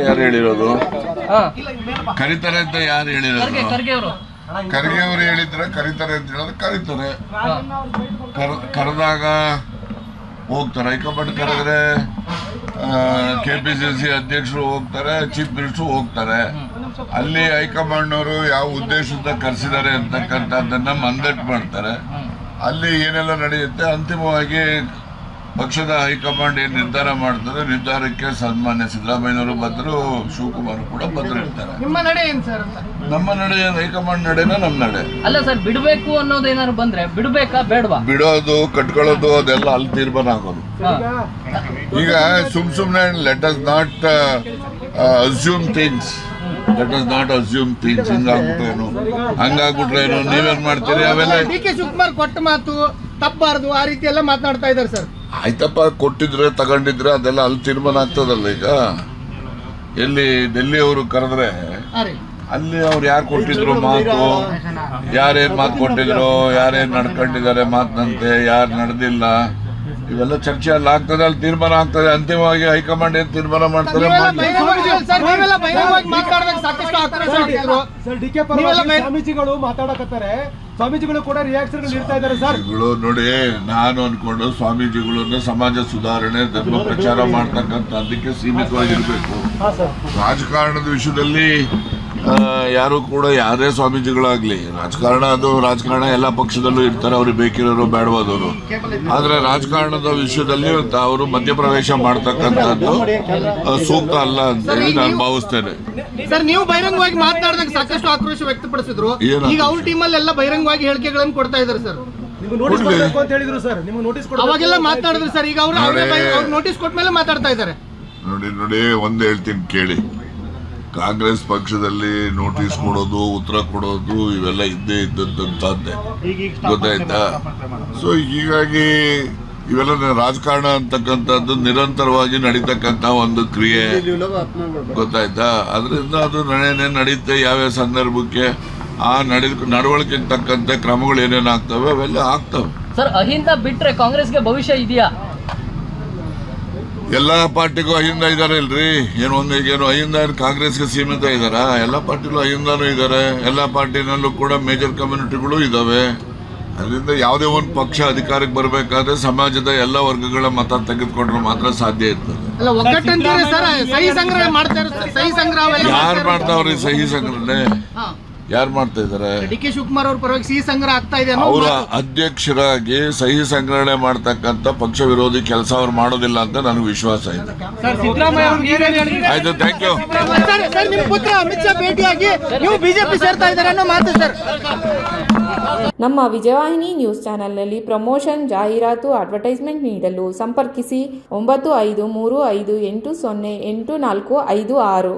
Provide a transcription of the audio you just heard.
ಯಾರು ಹೇಳಿರೋದು? ಕರೀತಾರೆ ಅಂತ ಯಾರು ಹೇಳಿರೋದು? ಖರ್ಗೆ ಅವರು ಹೇಳಿದ್ರೆ ಕರೀತಾರೆ ಅಂತ ಹೇಳಿದ್ರೆ ಕರೀತಾರೆ. ಕರೆದಾಗ ಹೋಗ್ತಾರೆ. ಹೈಕಮಾಂಡ್ ಕರೆದ್ರೆ KPCC ಅಧ್ಯಕ್ಷರು ಹೋಗ್ತಾರೆ, ಚೀಫ್ ಮಿನಿಸ್ಟರ್ ಹೋಗ್ತಾರೆ. ಅಲ್ಲಿ ಹೈಕಮಾಂಡ್ನವರು ಯಾವ ಉದ್ದೇಶದಿಂದ ಕರೆಸಿದ್ದಾರೆ ಅಂತಕ್ಕಂಥದ್ದನ್ನ ಮಂದಟ್ ಮಾಡ್ತಾರೆ. ಅಲ್ಲಿ ಏನೆಲ್ಲ ನಡೆಯುತ್ತೆ, ಅಂತಿಮವಾಗಿ ಪಕ್ಷದ ಹೈಕಮಾಂಡ್ ಏನ್ ನಿರ್ಧಾರ ಮಾಡ್ತಾರೆ, ನಿರ್ಧಾರಕ್ಕೆ ಸನ್ಮಾನ್ಯ ಸಿದ್ದರಾಮಯ್ಯನವರು ಬದ್ರು, ಶಿವಕುಮಾರ್ ಕೂಡ ಬದ್ರಿರ್ತಾರೆ. ನಿಮ್ಮ ನಡೆ ಏನ್ ಸರ್? ನಮ್ಮ ನಡೆ ಹೈಕಮಾಂಡ್ ನಡೆನ ನಮ್ಮ ನಡೆ ಅಲ್ಲ ಸರ್. ಬಿಡಬೇಕು ಅನ್ನೋದೇನಾದ್ರು ಬಂದ್ರೆ ಬಿಡಬೇಕಾ ಬೇಡವಾ? ಬಿಡೋದು ಕಟ್ಕೊಳ್ಳೋದು ಅದೆಲ್ಲ ಅಲ್ಲಿ ತೀರ್ಮಾನ ಆಗೋದು. ಈಗ ಸುಮ್ನೆ let us not assume things. ಹಂಗಾಗ್ಬಿಟ್ರೇನು ನೀವೇನ್ ಮಾಡ್ತೀರಿ? ಅವೆಲ್ಲ DK ಶಿವಕುಮಾರ್ ಕೊಟ್ಟ ಮಾತು ತಪ್ಪಬಾರದು, ಆ ರೀತಿ ಎಲ್ಲ ಮಾತನಾಡ್ತಾ ಇದ್ದಾರೆ ಸರ್. ಆಯ್ತಪ್ಪ, ಕೊಟ್ಟಿದ್ರೆ ತಗೊಂಡಿದ್ರೆ ಅದೆಲ್ಲ ಅಲ್ಲಿ ತೀರ್ಮಾನ ಆಗ್ತದಲ್ಲ. ಈಗ ಎಲ್ಲಿ ಡೆಲ್ಲಿ ಅವರು ಕರೆದ್ರೆ ಅಲ್ಲಿ ಅವ್ರು ಯಾರು ಕೊಟ್ಟಿದ್ರು ಮಾತು, ಯಾರೇನ್ ಮಾತು ಕೊಟ್ಟಿದ್ರು, ಯಾರೇನ್ ನಡ್ಕೊಂಡಿದ್ದಾರೆ ಮಾತಿನಂತೆ, ಯಾರು ನಡೆದಿಲ್ಲ, ಇವೆಲ್ಲ ಚರ್ಚೆ ಅಲ್ಲಿ ಆಗ್ತದೆ, ಅಲ್ಲಿ ತೀರ್ಮಾನ ಆಗ್ತದೆ. ಅಂತಿಮವಾಗಿ ಹೈಕಮಾಂಡ್ ಏನ್ ತೀರ್ಮಾನ ಮಾಡ್ತಾರೆ. ಸ್ವಾಮೀಜಿಗಳು ಮಾತಾಡಕತ್ತಾರೆ, ಸ್ವಾಮೀಜಿಗಳು ಕೂಡ ರಿಯಾಕ್ಷನ್ ನೀಡ್ತಾ ಇದ್ದಾರೆ ಸರ್. ನೋಡಿ, ನಾನು ಅನ್ಕೊಂಡು ಸ್ವಾಮೀಜಿಗಳನ್ನ ಸಮಾಜ ಸುಧಾರಣೆ, ಧರ್ಮ ಪ್ರಚಾರ ಮಾಡ್ತಕ್ಕಂಥ ಅದಕ್ಕೆ ಸೀಮಿತವಾಗಿರ್ಬೇಕು. ರಾಜಕಾರಣದ ವಿಷಯದಲ್ಲಿ ಯಾರು ಕೂಡ ಯಾರೇ ಸ್ವಾಮೀಜಿಗಳಾಗ್ಲಿ, ರಾಜಕಾರಣ ಎಲ್ಲ ಪಕ್ಷದಲ್ಲೂ ಇರ್ತಾರೆ, ಅವ್ರಿಗೆ ಬೇಕಿರೋರು ಬೇಡವಾದವರು. ಆದ್ರೆ ರಾಜಕಾರಣದ ವಿಷಯದಲ್ಲಿ ಅವರು ಮಧ್ಯಪ್ರವೇಶ ಮಾಡ್ತಕ್ಕಂಥದ್ದು ಸೂಕ್ತ ಅಲ್ಲ ಅಂತ ಹೇಳಿ ನಾನು ಭಾವಿಸ್ತೇನೆ. ಸರ್, ನೀವು ಬಹಿರಂಗವಾಗಿ ಮಾತನಾಡಿದಾಗ ಸಾಕಷ್ಟು ಆಕ್ರೋಶ ವ್ಯಕ್ತಪಡಿಸಿದ್ರು. ಈಗ ಅವ್ರ ಟೀಮಲ್ಲಿ ಎಲ್ಲ ಬಹಿರಂಗವಾಗಿ ಹೇಳಿಕೆಗಳನ್ನು ಕೊಡ್ತಾ ಇದ್ದಾರೆ ಸರ್. ಅವಾಗೆಲ್ಲ ಮಾತನಾಡಿದ್ರು ಸರ್. ಈಗ ಅವ್ರು ನೋಟಿಸ್ ಕೊಟ್ಟ ಮೇಲೆ ಮಾತಾಡ್ತಾ ಇದ್ದಾರೆ. ನೋಡಿ ಒಂದ್ ಹೇಳ್ತೀನಿ ಕೇಳಿ. ಕಾಂಗ್ರೆಸ್ ಪಕ್ಷದಲ್ಲಿ ನೋಟಿಸ್ ಕೊಡೋದು, ಉತ್ತರ ಕೊಡೋದು ಇವೆಲ್ಲ ಇದ್ದೇ ಇದ್ದಂತದ್ದೇ, ಗೊತ್ತಾಯ್ತಾ? ಸೊ ಹೀಗಾಗಿ ಇವೆಲ್ಲ ರಾಜಕಾರಣ ಅಂತಕ್ಕಂಥದ್ದು ನಿರಂತರವಾಗಿ ನಡೀತಕ್ಕಂಥ ಒಂದು ಕ್ರಿಯೆ, ಗೊತ್ತಾಯ್ತಾ? ಅದರಿಂದ ಅದು ನಡೆಯುತ್ತೆ. ಯಾವ್ಯಾವ ಸಂದರ್ಭಕ್ಕೆ ಆ ನಡವಳಿಕೆ ತಕ್ಕಂತೆ ಕ್ರಮಗಳು ಏನೇನು ಆಗ್ತವೆ ಅವೆಲ್ಲ ಆಗ್ತವೆ. ಸರ್, ಅಹಿಂದ ಬಿಟ್ರೆ ಕಾಂಗ್ರೆಸ್ಗೆ ಭವಿಷ್ಯ ಇದೆಯಾ? ಎಲ್ಲಾ ಪಾರ್ಟಿಗೂ ಅಹಿಂದ ಇದಾರೆ ಇಲ್ರಿ. ಏನು ಅಹಿಂದ ಕಾಂಗ್ರೆಸ್ಗೆ ಸೀಮಿತ ಇದಾರ? ಎಲ್ಲಾ ಪಾರ್ಟಿಲೂ ಅಹಿಂದನೂ ಇದಾರೆ. ಎಲ್ಲಾ ಪಾರ್ಟಿನಲ್ಲೂ ಕೂಡ ಮೇಜರ್ ಕಮ್ಯುನಿಟಿಗಳು ಇದಾವೆ. ಅದರಿಂದ ಯಾವುದೇ ಒಂದು ಪಕ್ಷ ಅಧಿಕಾರಕ್ಕೆ ಬರಬೇಕಾದ್ರೆ ಸಮಾಜದ ಎಲ್ಲ ವರ್ಗಗಳ ಮತ ತೆಗೆದುಕೊಂಡ್ರೆ ಮಾತ್ರ ಸಾಧ್ಯ ಇರ್ತದೆ. ಯಾರು ಮಾಡ್ತಾವ್ರಿ ಸಹಿ ಸಂಗ್ರಹಣೆ? ಯಾರು ಮಾಡ್ತಾ ಇದಾರೆ? DK ಶಿವಕುಮಾರ್ ಅವ್ರ ಪರವಾಗಿ ಸಿಹಿ ಸಂಗ್ರಹ ಆಗ್ತಾ ಇದೆ. ಅವರ ಅಧ್ಯಕ್ಷರಾಗಿ ಸಹಿ ಸಂಗ್ರಹಣೆ ಮಾಡ್ತಕ್ಕಂಥ ಪಕ್ಷ ವಿರೋಧಿ ಕೆಲಸ ಅವ್ರು ಮಾಡೋದಿಲ್ಲ ಅಂತ ನನಗೆ ವಿಶ್ವಾಸ ಇದೆ. ಆಯ್ತು, ಥ್ಯಾಂಕ್ ಯು. ನಿಮ್ಮ ಪುತ್ರ ಅಮಿತ್ ಶಾ ಭೇಟಿಯಾಗಿ ನೀವು ಬಿಜೆಪಿ ಸೇರ್ತಾ ಇದ್ದಾರೆ ಅನ್ನೋ ಮಾತು ಸರ್. ನಮ್ಮ ವಿಜಯವಾಹಿನಿ ನ್ಯೂಸ್ ಚಾನೆಲ್ನಲ್ಲಿ ಪ್ರಮೋಷನ್, ಜಾಹೀರಾತು, ಅಡ್ವರ್ಟೈಸ್ಮೆಂಟ್ ನೀಡಲು ಸಂಪರ್ಕಿಸಿ 9535808456.